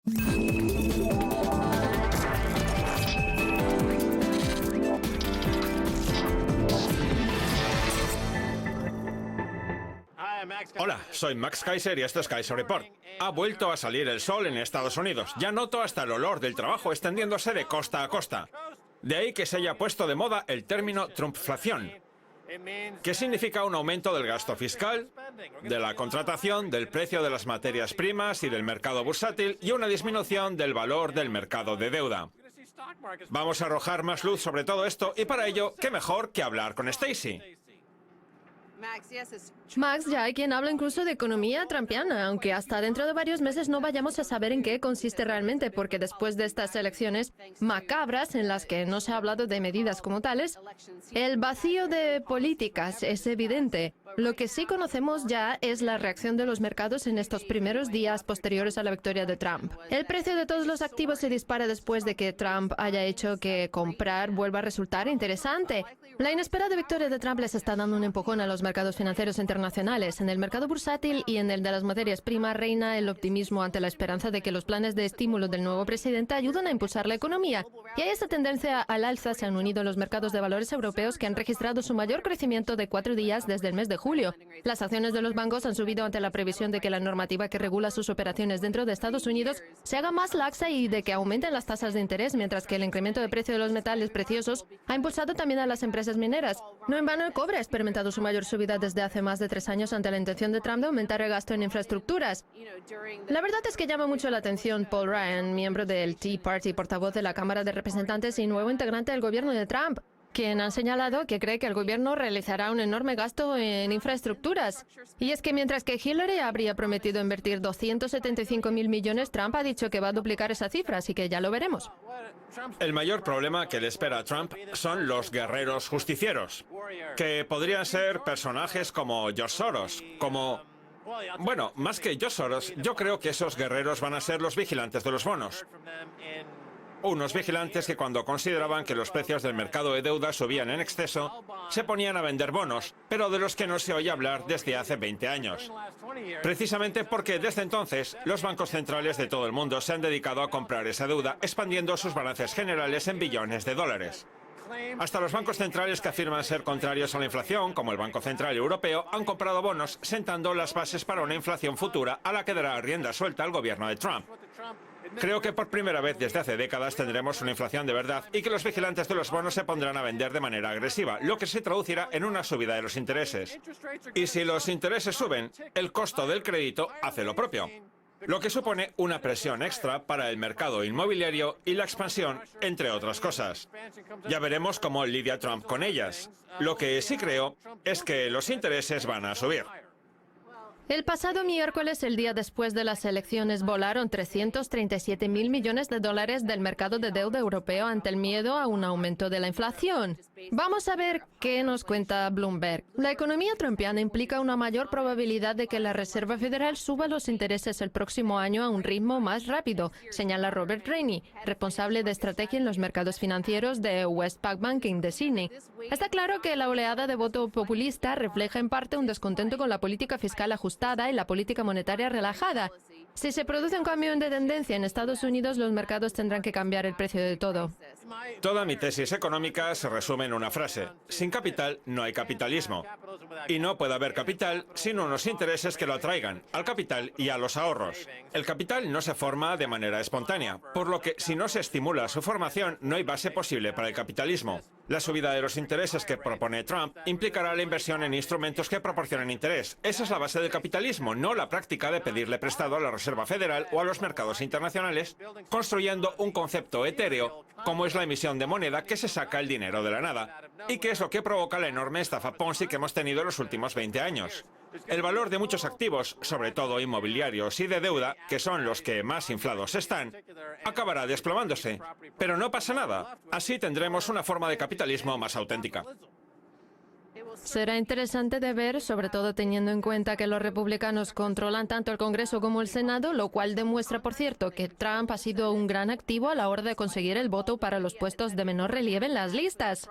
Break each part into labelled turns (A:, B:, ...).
A: Hola, soy Max Kaiser y esto es Kaiser Report. Ha vuelto a salir el sol en Estados Unidos. Ya noto hasta el olor del trabajo extendiéndose de costa a costa. De ahí que se haya puesto de moda el término Trumpflación, que significa un aumento del gasto fiscal, de la contratación, del precio de las materias primas y del mercado bursátil y una disminución del valor del mercado de deuda. Vamos a arrojar más luz sobre todo esto y para ello, ¿qué mejor que hablar con Stacy?
B: Max, ya hay quien habla incluso de economía trumpiana, aunque hasta dentro de varios meses no vayamos a saber en qué consiste realmente, porque después de estas elecciones macabras en las que no se ha hablado de medidas como tales, el vacío de políticas es evidente. Lo que sí conocemos ya es la reacción de los mercados en estos primeros días posteriores a la victoria de Trump. El precio de todos los activos se dispara después de que Trump haya hecho que comprar vuelva a resultar interesante. La inesperada victoria de Trump les está dando un empujón a los mercados financieros internacionales. En el mercado bursátil y en el de las materias primas reina el optimismo ante la esperanza de que los planes de estímulo del nuevo presidente ayudan a impulsar la economía. Y a esta tendencia al alza se han unido los mercados de valores europeos que han registrado su mayor crecimiento de 4 días desde el mes de julio. Las acciones de los bancos han subido ante la previsión de que la normativa que regula sus operaciones dentro de Estados Unidos se haga más laxa y de que aumenten las tasas de interés, mientras que el incremento de precio de los metales preciosos ha impulsado también a las empresas mineras. No en vano el cobre ha experimentado su mayor subida desde hace más de 3 años ante la intención de Trump de aumentar el gasto en infraestructuras. La verdad es que llama mucho la atención Paul Ryan, miembro del Tea Party, portavoz de la Cámara de Representantes y nuevo integrante del gobierno de Trump, quien han señalado que cree que el gobierno realizará un enorme gasto en infraestructuras. Y es que mientras que Hillary habría prometido invertir 275.000 millones, Trump ha dicho que va a duplicar esa cifra, así que ya lo veremos.
A: El mayor problema que le espera a Trump son los guerreros justicieros, que podrían ser personajes como George Soros, Bueno, más que George Soros, yo creo que esos guerreros van a ser los vigilantes de los bonos. Unos vigilantes que cuando consideraban que los precios del mercado de deuda subían en exceso, se ponían a vender bonos, pero de los que no se oye hablar desde hace 20 años. Precisamente porque desde entonces, los bancos centrales de todo el mundo se han dedicado a comprar esa deuda, expandiendo sus balances generales en billones de dólares. Hasta los bancos centrales que afirman ser contrarios a la inflación, como el Banco Central Europeo, han comprado bonos, sentando las bases para una inflación futura a la que dará rienda suelta al gobierno de Trump. Creo que por primera vez desde hace décadas tendremos una inflación de verdad y que los vigilantes de los bonos se pondrán a vender de manera agresiva, lo que se traducirá en una subida de los intereses. Y si los intereses suben, el costo del crédito hace lo propio, lo que supone una presión extra para el mercado inmobiliario y la expansión, entre otras cosas. Ya veremos cómo lidia Trump con ellas. Lo que sí creo es que los intereses van a subir.
B: El pasado miércoles, el día después de las elecciones, volaron 337.000 millones de dólares del mercado de deuda europeo ante el miedo a un aumento de la inflación. Vamos a ver qué nos cuenta Bloomberg. La economía trumpiana implica una mayor probabilidad de que la Reserva Federal suba los intereses el próximo año a un ritmo más rápido, señala Robert Rainey, responsable de estrategia en los mercados financieros de Westpac Banking de Sydney. Está claro que la oleada de voto populista refleja en parte un descontento con la política fiscal ajustada y la política monetaria relajada. Si se produce un cambio de tendencia en Estados Unidos, los mercados tendrán que cambiar el precio de todo.
A: Toda mi tesis económica se resume en una frase: sin capital no hay capitalismo. Y no puede haber capital sin unos intereses que lo atraigan, al capital y a los ahorros. El capital no se forma de manera espontánea, por lo que si no se estimula su formación, no hay base posible para el capitalismo. La subida de los intereses que propone Trump implicará la inversión en instrumentos que proporcionen interés. Esa es la base del capitalismo, no la práctica de pedirle prestado a la Reserva Federal o a los mercados internacionales, construyendo un concepto etéreo como es la emisión de moneda que se saca el dinero de la nada, y que es lo que provoca la enorme estafa Ponzi que hemos tenido en los últimos 20 años. El valor de muchos activos, sobre todo inmobiliarios y de deuda, que son los que más inflados están, acabará desplomándose. Pero no pasa nada. Así tendremos una forma de capitalismo más auténtica.
B: Será interesante de ver, sobre todo teniendo en cuenta que los republicanos controlan tanto el Congreso como el Senado, lo cual demuestra, por cierto, que Trump ha sido un gran activo a la hora de conseguir el voto para los puestos de menor relieve en las listas.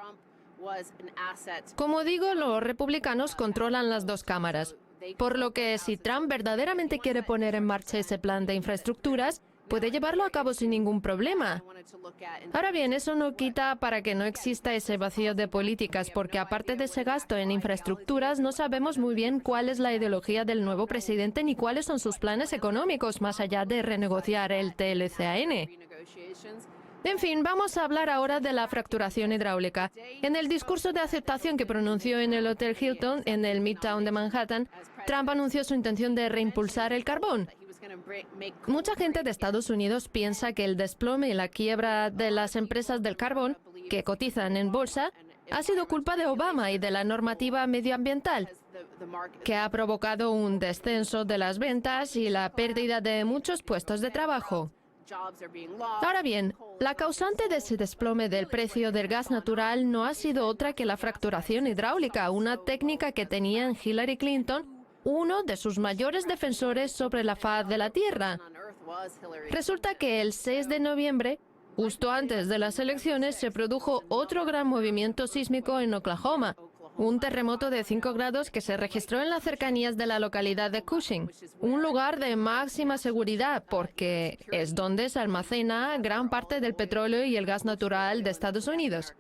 B: Como digo, los republicanos controlan las dos cámaras, por lo que si Trump verdaderamente quiere poner en marcha ese plan de infraestructuras, puede llevarlo a cabo sin ningún problema. Ahora bien, eso no quita para que no exista ese vacío de políticas, porque aparte de ese gasto en infraestructuras, no sabemos muy bien cuál es la ideología del nuevo presidente ni cuáles son sus planes económicos, más allá de renegociar el TLCAN. En fin, vamos a hablar ahora de la fracturación hidráulica. En el discurso de aceptación que pronunció en el Hotel Hilton, en el Midtown de Manhattan, Trump anunció su intención de reimpulsar el carbón. Mucha gente de Estados Unidos piensa que el desplome y la quiebra de las empresas del carbón, que cotizan en bolsa, ha sido culpa de Obama y de la normativa medioambiental, que ha provocado un descenso de las ventas y la pérdida de muchos puestos de trabajo. Ahora bien, la causante de ese desplome del precio del gas natural no ha sido otra que la fracturación hidráulica, una técnica que tenían Hillary Clinton, uno de sus mayores defensores sobre la faz de la Tierra. Resulta que el 6 de noviembre, justo antes de las elecciones, se produjo otro gran movimiento sísmico en Oklahoma, un terremoto de 5 grados que se registró en las cercanías de la localidad de Cushing, un lugar de máxima seguridad porque es donde se almacena gran parte del petróleo y el gas natural de Estados Unidos.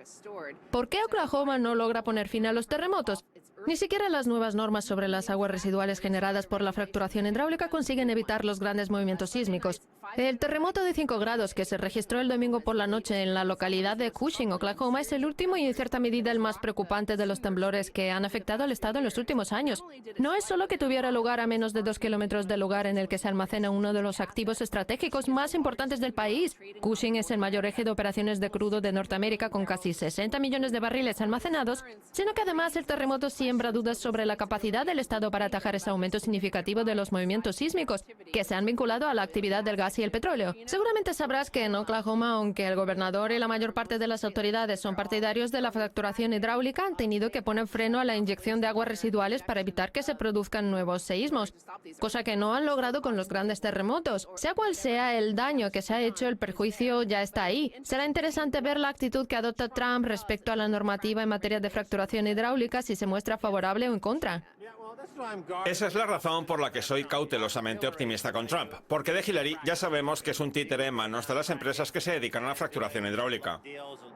B: ¿Por qué Oklahoma no logra poner fin a los terremotos? Ni siquiera las nuevas normas sobre las aguas residuales generadas por la fracturación hidráulica consiguen evitar los grandes movimientos sísmicos. El terremoto de 5 grados que se registró el domingo por la noche en la localidad de Cushing, Oklahoma, es el último y en cierta medida el más preocupante de los temblores que han afectado al estado en los últimos años. No es solo que tuviera lugar a menos de 2 kilómetros del lugar en el que se almacena uno de los activos estratégicos más importantes del país. Cushing es el mayor eje de operaciones de crudo de Norteamérica con casi 60 millones de barriles almacenados, sino que además el terremoto siembra dudas sobre la capacidad del estado para atajar ese aumento significativo de los movimientos sísmicos que se han vinculado a la actividad del gas y el petróleo. Seguramente sabrás que en Oklahoma, aunque el gobernador y la mayor parte de las autoridades son partidarios de la fracturación hidráulica, han tenido que poner freno a la inyección de aguas residuales para evitar que se produzcan nuevos seísmos, cosa que no han logrado con los grandes terremotos. Sea cual sea el daño que se ha hecho, el perjuicio ya está ahí. Será interesante ver la actitud que adopta Trump respecto a la normativa en materia de fracturación hidráulica, si se muestra favorable o en contra.
A: Esa es la razón por la que soy cautelosamente optimista con Trump, porque de Hillary ya sabemos que es un títere en manos de las empresas que se dedican a la fracturación hidráulica.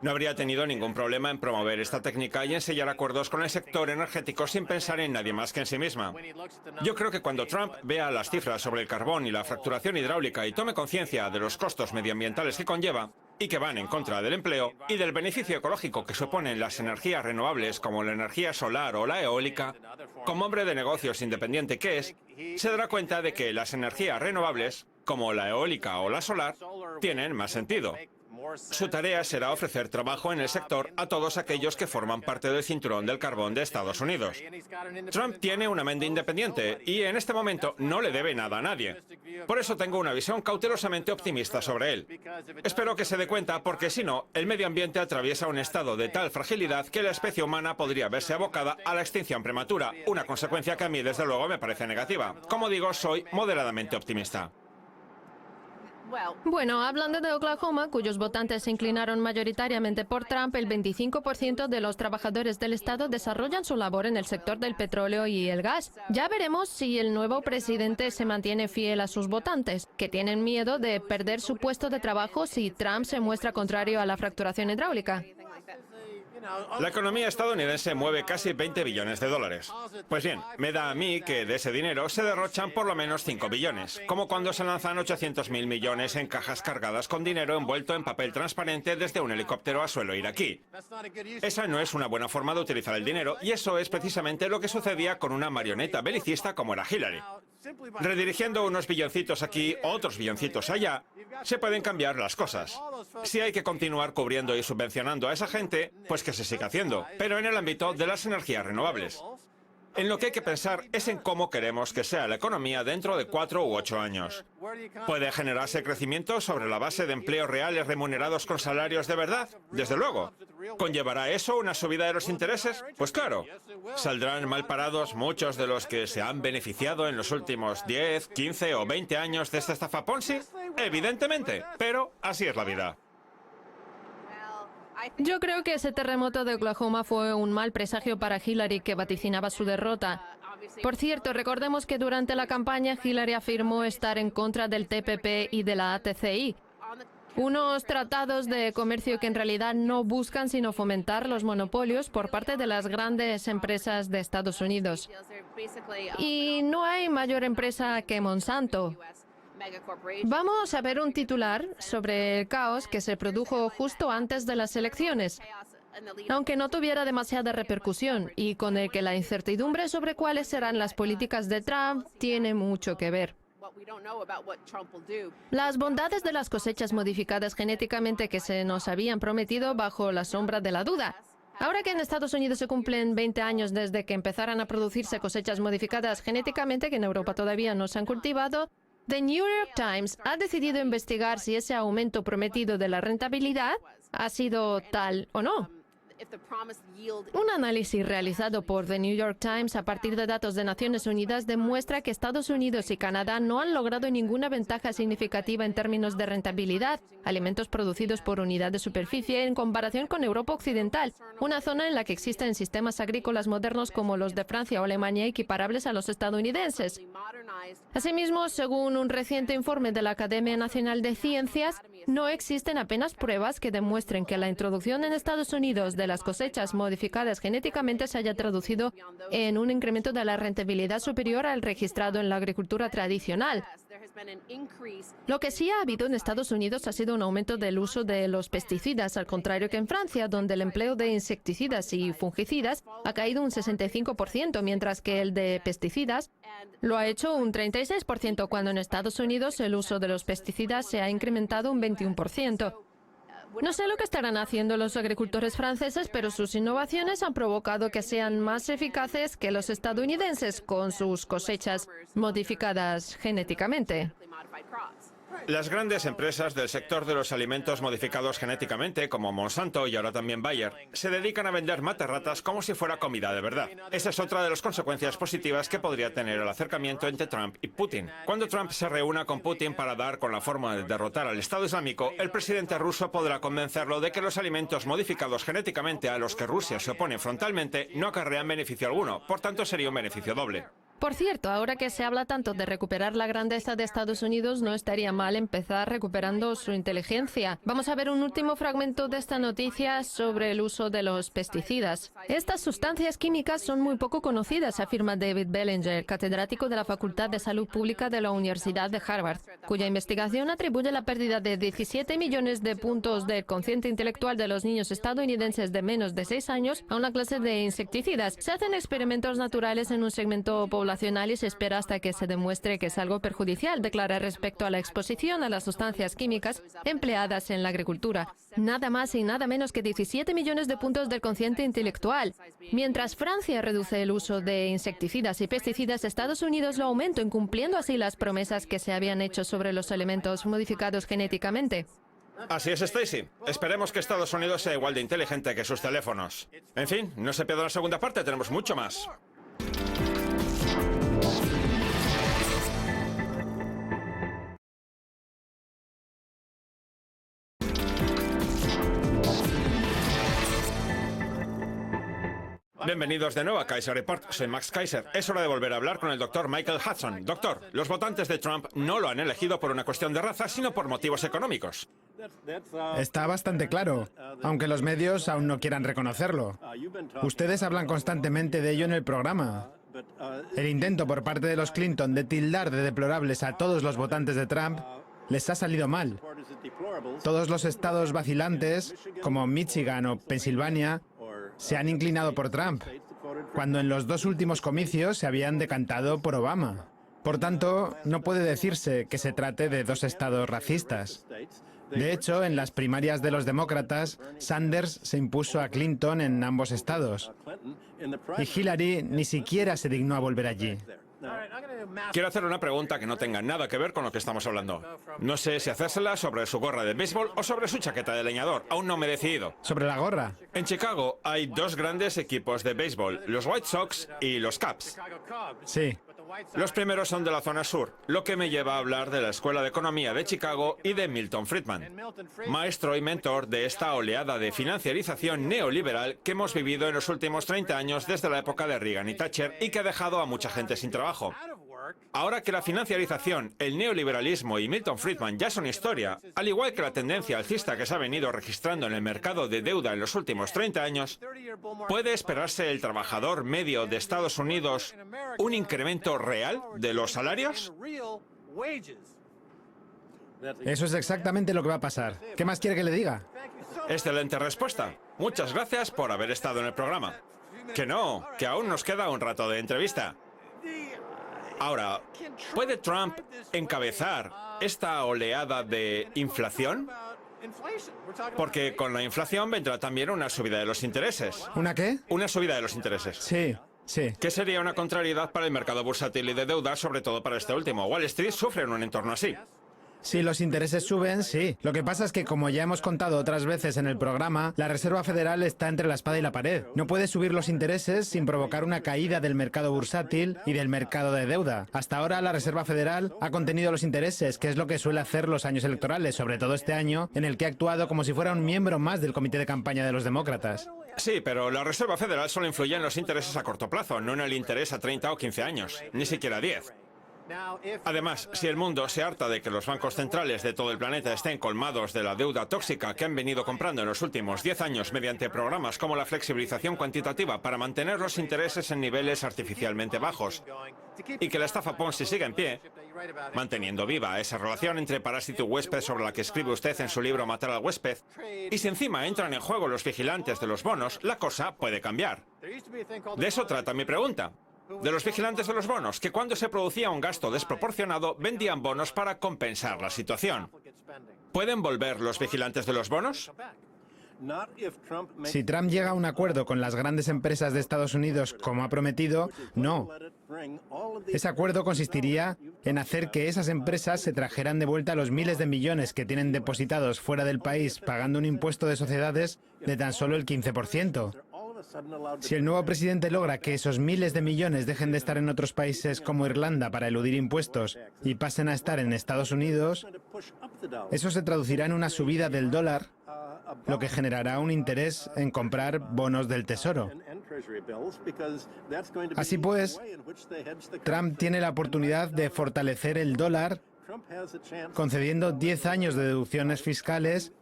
A: No habría tenido ningún problema en promover esta técnica y en sellar acuerdos con el sector energético sin pensar en nadie más que en sí misma. Yo creo que cuando Trump vea las cifras sobre el carbón y la fracturación hidráulica y tome conciencia de los costos medioambientales que conlleva, y que van en contra del empleo y del beneficio ecológico que suponen las energías renovables como la energía solar o la eólica, como hombre de negocios independiente que es, se dará cuenta de que las energías renovables, como la eólica o la solar, tienen más sentido. Su tarea será ofrecer trabajo en el sector a todos aquellos que forman parte del cinturón del carbón de Estados Unidos. Trump tiene una mente independiente y en este momento no le debe nada a nadie. Por eso tengo una visión cautelosamente optimista sobre él. Espero que se dé cuenta porque si no, el medio ambiente atraviesa un estado de tal fragilidad que la especie humana podría verse abocada a la extinción prematura, una consecuencia que a mí desde luego me parece negativa. Como digo, soy moderadamente optimista.
B: Bueno, hablando de Oklahoma, cuyos votantes se inclinaron mayoritariamente por Trump, el 25% de los trabajadores del estado desarrollan su labor en el sector del petróleo y el gas. Ya veremos si el nuevo presidente se mantiene fiel a sus votantes, que tienen miedo de perder su puesto de trabajo si Trump se muestra contrario a la fracturación hidráulica.
A: La economía estadounidense mueve casi 20 billones de dólares. Pues bien, me da a mí que de ese dinero se derrochan por lo menos 5 billones, como cuando se lanzan 800.000 millones en cajas cargadas con dinero envuelto en papel transparente desde un helicóptero a suelo iraquí. Esa no es una buena forma de utilizar el dinero y eso es precisamente lo que sucedía con una marioneta belicista como era Hillary. Redirigiendo unos billoncitos aquí, otros billoncitos allá, se pueden cambiar las cosas. Si hay que continuar cubriendo y subvencionando a esa gente, pues que se siga haciendo, pero en el ámbito de las energías renovables. En lo que hay que pensar es en cómo queremos que sea la economía dentro de 4 u 8 años. ¿Puede generarse crecimiento sobre la base de empleos reales remunerados con salarios de verdad? Desde luego. ¿Conllevará eso una subida de los intereses? Pues claro. ¿Saldrán mal parados muchos de los que se han beneficiado en los últimos 10, 15 o 20 años de esta estafa Ponzi? Evidentemente, pero así es la vida.
B: Yo creo que ese terremoto de Oklahoma fue un mal presagio para Hillary, que vaticinaba su derrota. Por cierto, recordemos que durante la campaña Hillary afirmó estar en contra del TPP y de la ATCI, unos tratados de comercio que en realidad no buscan sino fomentar los monopolios por parte de las grandes empresas de Estados Unidos. Y no hay mayor empresa que Monsanto. Vamos a ver un titular sobre el caos que se produjo justo antes de las elecciones, aunque no tuviera demasiada repercusión y con el que la incertidumbre sobre cuáles serán las políticas de Trump tiene mucho que ver. Las bondades de las cosechas modificadas genéticamente que se nos habían prometido bajo la sombra de la duda. Ahora que en Estados Unidos se cumplen 20 años desde que empezaran a producirse cosechas modificadas genéticamente que en Europa todavía no se han cultivado, The New York Times ha decidido investigar si ese aumento prometido de la rentabilidad ha sido tal o no. Un análisis realizado por The New York Times a partir de datos de Naciones Unidas demuestra que Estados Unidos y Canadá no han logrado ninguna ventaja significativa en términos de rentabilidad, alimentos producidos por unidad de superficie en comparación con Europa Occidental, una zona en la que existen sistemas agrícolas modernos como los de Francia o Alemania equiparables a los estadounidenses. Asimismo, según un reciente informe de la Academia Nacional de Ciencias, no existen apenas pruebas que demuestren que la introducción en Estados Unidos de las cosechas modificadas genéticamente se haya traducido en un incremento de la rentabilidad superior al registrado en la agricultura tradicional. Lo que sí ha habido en Estados Unidos ha sido un aumento del uso de los pesticidas, al contrario que en Francia, donde el empleo de insecticidas y fungicidas ha caído un 65%, mientras que el de pesticidas lo ha hecho un 36%, cuando en Estados Unidos el uso de los pesticidas se ha incrementado un 21%. No sé lo que estarán haciendo los agricultores franceses, pero sus innovaciones han provocado que sean más eficaces que los estadounidenses con sus cosechas modificadas genéticamente.
A: Las grandes empresas del sector de los alimentos modificados genéticamente, como Monsanto y ahora también Bayer, se dedican a vender matarratas como si fuera comida de verdad. Esa es otra de las consecuencias positivas que podría tener el acercamiento entre Trump y Putin. Cuando Trump se reúna con Putin para dar con la forma de derrotar al Estado Islámico, el presidente ruso podrá convencerlo de que los alimentos modificados genéticamente a los que Rusia se opone frontalmente no acarrean beneficio alguno, por tanto sería un beneficio doble.
B: Por cierto, ahora que se habla tanto de recuperar la grandeza de Estados Unidos, no estaría mal empezar recuperando su inteligencia. Vamos a ver un último fragmento de esta noticia sobre el uso de los pesticidas. Estas sustancias químicas son muy poco conocidas, afirma David Bellinger, catedrático de la Facultad de Salud Pública de la Universidad de Harvard, cuya investigación atribuye la pérdida de 17 millones de puntos del cociente intelectual de los niños estadounidenses de menos de 6 años a una clase de insecticidas. Se hacen experimentos naturales en un segmento poblacional y se espera hasta que se demuestre que es algo perjudicial, declara respecto a la exposición a las sustancias químicas empleadas en la agricultura. Nada más y nada menos que 17 millones de puntos del cociente intelectual. Mientras Francia reduce el uso de insecticidas y pesticidas, Estados Unidos lo aumenta, incumpliendo así las promesas que se habían hecho sobre los alimentos modificados genéticamente.
A: Así es, Stacy. Esperemos que Estados Unidos sea igual de inteligente que sus teléfonos. En fin, no se pierda la segunda parte, tenemos mucho más. Bienvenidos de nuevo a Kaiser Report. Soy Max Kaiser. Es hora de volver a hablar con el doctor Michael Hudson. Doctor, los votantes de Trump no lo han elegido por una cuestión de raza, sino por motivos económicos.
C: Está bastante claro, aunque los medios aún no quieran reconocerlo. Ustedes hablan constantemente de ello en el programa. El intento por parte de los Clinton de tildar de deplorables a todos los votantes de Trump les ha salido mal. Todos los estados vacilantes, como Michigan o Pensilvania, se han inclinado por Trump, cuando en los dos últimos comicios se habían decantado por Obama. Por tanto, no puede decirse que se trate de dos estados racistas. De hecho, en las primarias de los demócratas, Sanders se impuso a Clinton en ambos estados. Y Hillary ni siquiera se dignó a volver allí.
A: Quiero hacer una pregunta que no tenga nada que ver con lo que estamos hablando. No sé si hacérsela sobre su gorra de béisbol o sobre su chaqueta de leñador. Aún no me he decidido.
C: Sobre la gorra.
A: En Chicago hay dos grandes equipos de béisbol, los White Sox y los Cubs.
C: Sí.
A: Los primeros son de la zona sur, lo que me lleva a hablar de la Escuela de Economía de Chicago y de Milton Friedman, maestro y mentor de esta oleada de financiarización neoliberal que hemos vivido en los últimos 30 años desde la época de Reagan y Thatcher y que ha dejado a mucha gente sin trabajo. Ahora que la financiarización, el neoliberalismo y Milton Friedman ya son historia, al igual que la tendencia alcista que se ha venido registrando en el mercado de deuda en los últimos 30 años, ¿puede esperarse el trabajador medio de Estados Unidos un incremento real de los salarios?
C: Eso es exactamente lo que va a pasar. ¿Qué más quiere que le diga?
A: Excelente respuesta. Muchas gracias por haber estado en el programa. Que no, que aún nos queda un rato de entrevista. Ahora, ¿puede Trump encabezar esta oleada de inflación? Porque con la inflación vendrá también una subida de los intereses.
C: ¿Una qué?
A: Una subida de los intereses.
C: Sí, sí.
A: Que sería una contrariedad para el mercado bursátil y de deuda, sobre todo para este último. Wall Street sufre en un entorno así.
C: Si los intereses suben, sí. Lo que pasa es que, como ya hemos contado otras veces en el programa, la Reserva Federal está entre la espada y la pared. No puede subir los intereses sin provocar una caída del mercado bursátil y del mercado de deuda. Hasta ahora, la Reserva Federal ha contenido los intereses, que es lo que suele hacer los años electorales, sobre todo este año, en el que ha actuado como si fuera un miembro más del comité de campaña de los demócratas.
A: Sí, pero la Reserva Federal solo influye en los intereses a corto plazo, no en el interés a 30 o 15 años, ni siquiera 10. Además, si el mundo se harta de que los bancos centrales de todo el planeta estén colmados de la deuda tóxica que han venido comprando en los últimos 10 años mediante programas como la flexibilización cuantitativa para mantener los intereses en niveles artificialmente bajos, y que la estafa Ponzi siga en pie, manteniendo viva esa relación entre parásito y huésped sobre la que escribe usted en su libro Matar al huésped, y si encima entran en juego los vigilantes de los bonos, la cosa puede cambiar. De eso trata mi pregunta. De los vigilantes de los bonos, que cuando se producía un gasto desproporcionado, vendían bonos para compensar la situación. ¿Pueden volver los vigilantes de los bonos?
C: Si Trump llega a un acuerdo con las grandes empresas de Estados Unidos, como ha prometido, no. Ese acuerdo consistiría en hacer que esas empresas se trajeran de vuelta los miles de millones que tienen depositados fuera del país pagando un impuesto de sociedades de tan solo el 15%. Si el nuevo presidente logra que esos miles de millones dejen de estar en otros países como Irlanda para eludir impuestos y pasen a estar en Estados Unidos, eso se traducirá en una subida del dólar, lo que generará un interés en comprar bonos del Tesoro. Así pues, Trump tiene la oportunidad de fortalecer el dólar concediendo 10 años de deducciones fiscales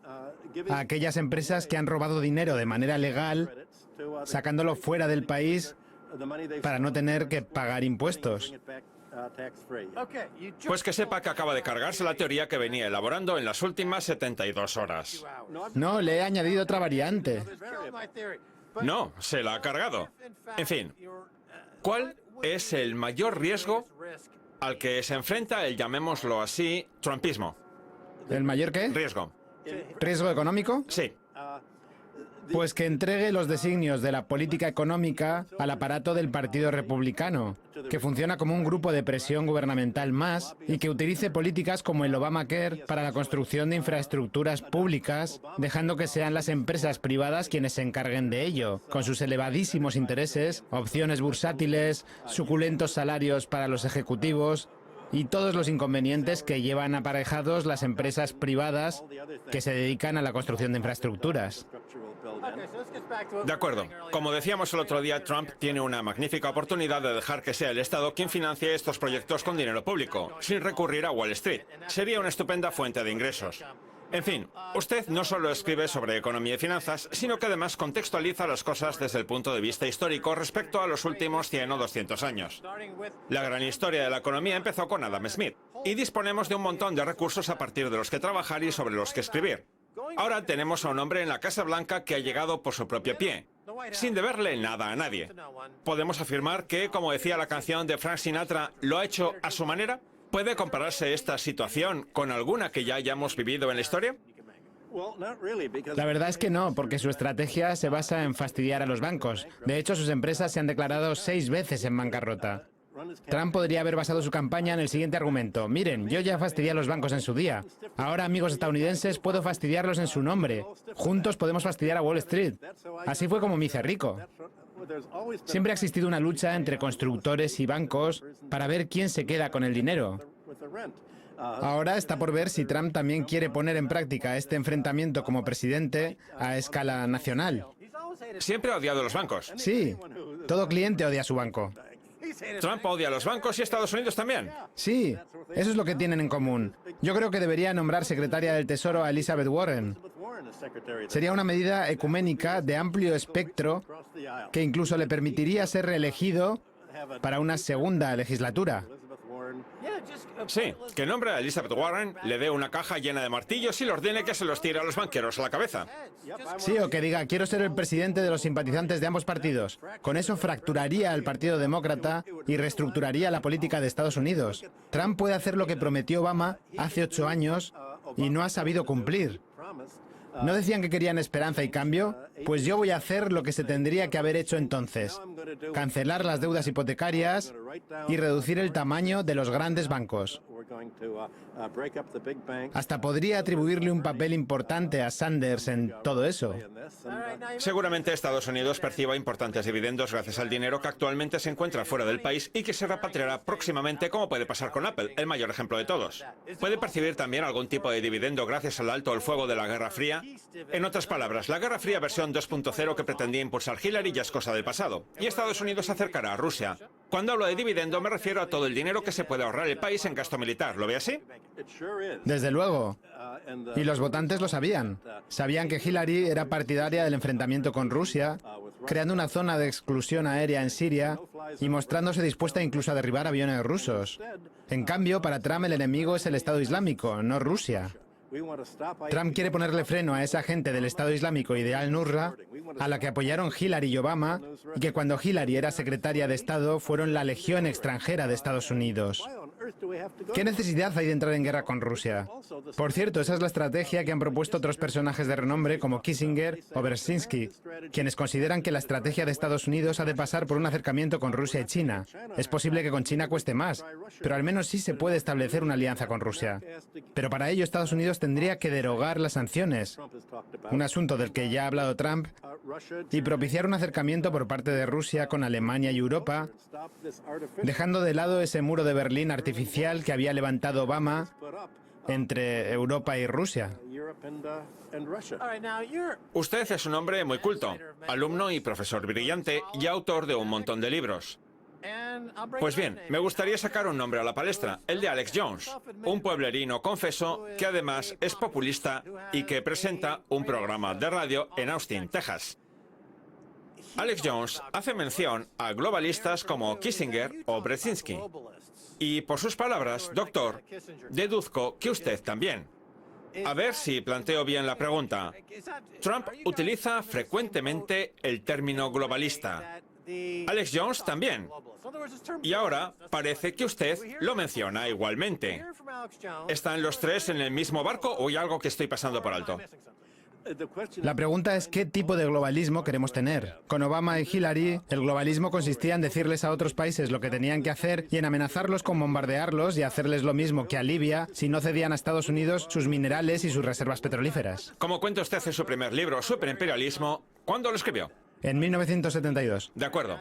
C: a aquellas empresas que han robado dinero de manera legal, sacándolo fuera del país para no tener que pagar impuestos.
A: Pues que sepa que acaba de cargarse la teoría que venía elaborando en las últimas 72 horas.
C: No, le he añadido otra variante.
A: No, se la ha cargado. En fin, ¿cuál es el mayor riesgo al que se enfrenta el, llamémoslo así, trumpismo?
C: ¿El mayor qué?
A: Riesgo.
C: ¿Riesgo económico?
A: Sí.
C: Pues que entregue los designios de la política económica al aparato del Partido Republicano, que funciona como un grupo de presión gubernamental más y que utilice políticas como el Obamacare para la construcción de infraestructuras públicas, dejando que sean las empresas privadas quienes se encarguen de ello, con sus elevadísimos intereses, opciones bursátiles, suculentos salarios para los ejecutivos y todos los inconvenientes que llevan aparejados las empresas privadas que se dedican a la construcción de infraestructuras.
A: De acuerdo. Como decíamos el otro día, Trump tiene una magnífica oportunidad de dejar que sea el Estado quien financie estos proyectos con dinero público, sin recurrir a Wall Street. Sería una estupenda fuente de ingresos. En fin, usted no solo escribe sobre economía y finanzas, sino que además contextualiza las cosas desde el punto de vista histórico respecto a los últimos 100 o 200 años. La gran historia de la economía empezó con Adam Smith, y disponemos de un montón de recursos a partir de los que trabajar y sobre los que escribir. Ahora tenemos a un hombre en la Casa Blanca que ha llegado por su propio pie, sin deberle nada a nadie. ¿Podemos afirmar que, como decía la canción de Frank Sinatra, lo ha hecho a su manera? ¿Puede compararse esta situación con alguna que ya hayamos vivido en la historia?
C: La verdad es que no, porque su estrategia se basa en fastidiar a los bancos. De hecho, sus empresas se han declarado 6 veces en bancarrota. Trump podría haber basado su campaña en el siguiente argumento. Miren, yo ya fastidié a los bancos en su día. Ahora, amigos estadounidenses, puedo fastidiarlos en su nombre. Juntos podemos fastidiar a Wall Street. Así fue como me hice rico. Siempre ha existido una lucha entre constructores y bancos para ver quién se queda con el dinero. Ahora está por ver si Trump también quiere poner en práctica este enfrentamiento como presidente a escala nacional.
A: Siempre ha odiado a los bancos.
C: Sí, todo cliente odia a su banco.
A: Trump odia a los bancos y Estados Unidos también.
C: Sí, eso es lo que tienen en común. Yo creo que debería nombrar secretaria del Tesoro a Elizabeth Warren. Sería una medida ecuménica de amplio espectro que incluso le permitiría ser reelegido para una segunda legislatura.
A: Sí, que nombre a Elizabeth Warren, le dé una caja llena de martillos y le ordene que se los tire a los banqueros a la cabeza.
C: Sí, o que diga, quiero ser el presidente de los simpatizantes de ambos partidos. Con eso fracturaría al Partido Demócrata y reestructuraría la política de Estados Unidos. Trump puede hacer lo que prometió Obama hace 8 años y no ha sabido cumplir. ¿No decían que querían esperanza y cambio? Pues yo voy a hacer lo que se tendría que haber hecho entonces. Cancelar las deudas hipotecarias y reducir el tamaño de los grandes bancos. Hasta podría atribuirle un papel importante a Sanders en todo eso.
A: Seguramente Estados Unidos perciba importantes dividendos gracias al dinero que actualmente se encuentra fuera del país y que se repatriará próximamente, como puede pasar con Apple, el mayor ejemplo de todos. ¿Puede percibir también algún tipo de dividendo gracias al alto el fuego de la Guerra Fría? En otras palabras, la Guerra Fría versión 2.0 que pretendía impulsar Hillary ya es cosa del pasado, y Estados Unidos se acercará a Rusia. Cuando hablo de dividendo me refiero a todo el dinero que se puede ahorrar el país en gasto militar, ¿lo ve así?
C: Desde luego. Y los votantes lo sabían. Sabían que Hillary era partidaria del enfrentamiento con Rusia, creando una zona de exclusión aérea en Siria y mostrándose dispuesta incluso a derribar aviones rusos. En cambio, para Trump el enemigo es el Estado Islámico, no Rusia. Trump quiere ponerle freno a esa gente del Estado Islámico y de Al-Nusra, a la que apoyaron Hillary y Obama, y que cuando Hillary era secretaria de Estado fueron la legión extranjera de Estados Unidos. ¿Qué necesidad hay de entrar en guerra con Rusia? Por cierto, esa es la estrategia que han propuesto otros personajes de renombre como Kissinger o Brzezinski, quienes consideran que la estrategia de Estados Unidos ha de pasar por un acercamiento con Rusia y China. Es posible que con China cueste más, pero al menos sí se puede establecer una alianza con Rusia. Pero para ello Estados Unidos tendría que derogar las sanciones, un asunto del que ya ha hablado Trump, y propiciar un acercamiento por parte de Rusia con Alemania y Europa, dejando de lado ese muro de Berlín artificial que había levantado Obama entre Europa y Rusia.
A: Usted es un hombre muy culto, alumno y profesor brillante y autor de un montón de libros. Pues bien, me gustaría sacar un nombre a la palestra, el de Alex Jones, un pueblerino confeso que además es populista y que presenta un programa de radio en Austin, Texas. Alex Jones hace mención a globalistas como Kissinger o Brzezinski. Y por sus palabras, doctor, deduzco que usted también. A ver si planteo bien la pregunta. Trump utiliza frecuentemente el término globalista. Alex Jones también. Y ahora parece que usted lo menciona igualmente. ¿Están los tres en el mismo barco o hay algo que estoy pasando por alto?
C: La pregunta es qué tipo de globalismo queremos tener. Con Obama y Hillary, el globalismo consistía en decirles a otros países lo que tenían que hacer y en amenazarlos con bombardearlos y hacerles lo mismo que a Libia si no cedían a Estados Unidos sus minerales y sus reservas petrolíferas.
A: Como cuenta usted en su primer libro, Superimperialismo, ¿cuándo lo escribió?
C: En 1972.
A: De acuerdo.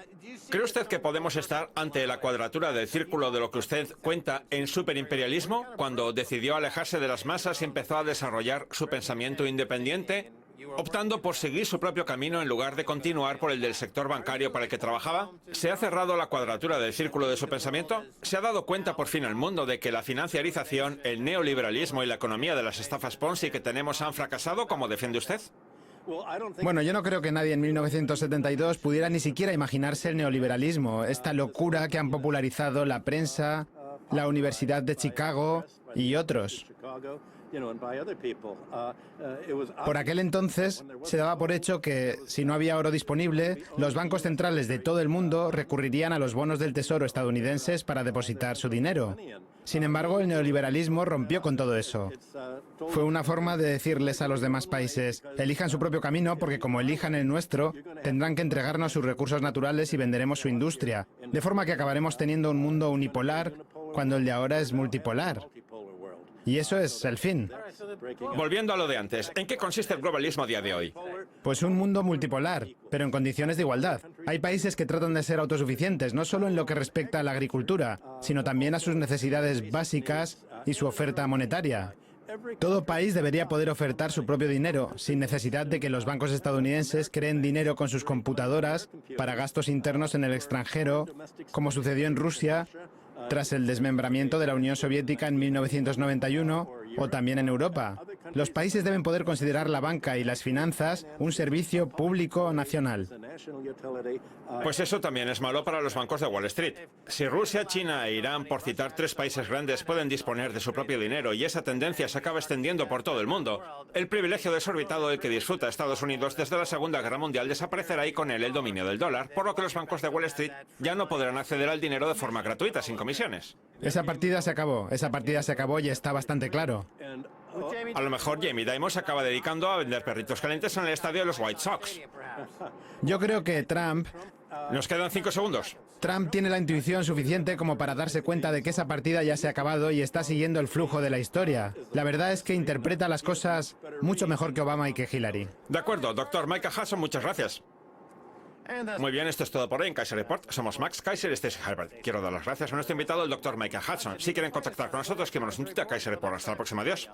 A: ¿Cree usted que podemos estar ante la cuadratura del círculo de lo que usted cuenta en Superimperialismo, cuando decidió alejarse de las masas y empezó a desarrollar su pensamiento independiente, optando por seguir su propio camino en lugar de continuar por el del sector bancario para el que trabajaba? ¿Se ha cerrado la cuadratura del círculo de su pensamiento? ¿Se ha dado cuenta por fin el mundo de que la financiarización, el neoliberalismo y la economía de las estafas Ponzi que tenemos han fracasado, como defiende usted?
C: Bueno, yo no creo que nadie en 1972 pudiera ni siquiera imaginarse el neoliberalismo, esta locura que han popularizado la prensa, la Universidad de Chicago y otros. Por aquel entonces se daba por hecho que, si no había oro disponible, los bancos centrales de todo el mundo recurrirían a los bonos del Tesoro estadounidenses para depositar su dinero. Sin embargo, el neoliberalismo rompió con todo eso. Fue una forma de decirles a los demás países, elijan su propio camino porque como elijan el nuestro, tendrán que entregarnos sus recursos naturales y venderemos su industria. De forma que acabaremos teniendo un mundo unipolar cuando el de ahora es multipolar. Y eso es el fin.
A: Volviendo a lo de antes, ¿en qué consiste el globalismo a día de hoy?
C: Pues un mundo multipolar, pero en condiciones de igualdad. Hay países que tratan de ser autosuficientes, no solo en lo que respecta a la agricultura, sino también a sus necesidades básicas y su oferta monetaria. Todo país debería poder ofertar su propio dinero, sin necesidad de que los bancos estadounidenses creen dinero con sus computadoras para gastos internos en el extranjero, como sucedió en Rusia tras el desmembramiento de la Unión Soviética en 1991, o también en Europa. Los países deben poder considerar la banca y las finanzas un servicio público nacional.
A: Pues eso también es malo para los bancos de Wall Street. Si Rusia, China e Irán, por citar tres países grandes, pueden disponer de su propio dinero y esa tendencia se acaba extendiendo por todo el mundo, el privilegio desorbitado del que disfruta Estados Unidos desde la Segunda Guerra Mundial desaparecerá y con él el dominio del dólar, por lo que los bancos de Wall Street ya no podrán acceder al dinero de forma gratuita, sin comisiones.
C: Esa partida se acabó y está bastante claro.
A: A lo mejor Jamie Dimon se acaba dedicando a vender perritos calientes en el estadio de los White Sox.
C: Yo creo que Trump
A: Nos quedan 5 segundos.
C: Trump tiene la intuición suficiente como para darse cuenta de que esa partida ya se ha acabado y está siguiendo el flujo de la historia. La verdad es que interpreta las cosas mucho mejor que Obama y que Hillary.
A: De acuerdo, doctor Michael Hudson, muchas gracias. Muy bien, esto es todo por hoy en Kaiser Report. Somos Max Kaiser y Stacey Herbert. Quiero dar las gracias a nuestro invitado, el doctor Michael Hudson. Si quieren contactar con nosotros, escríbanos un tweet a Kaiser Report. Hasta la próxima, adiós.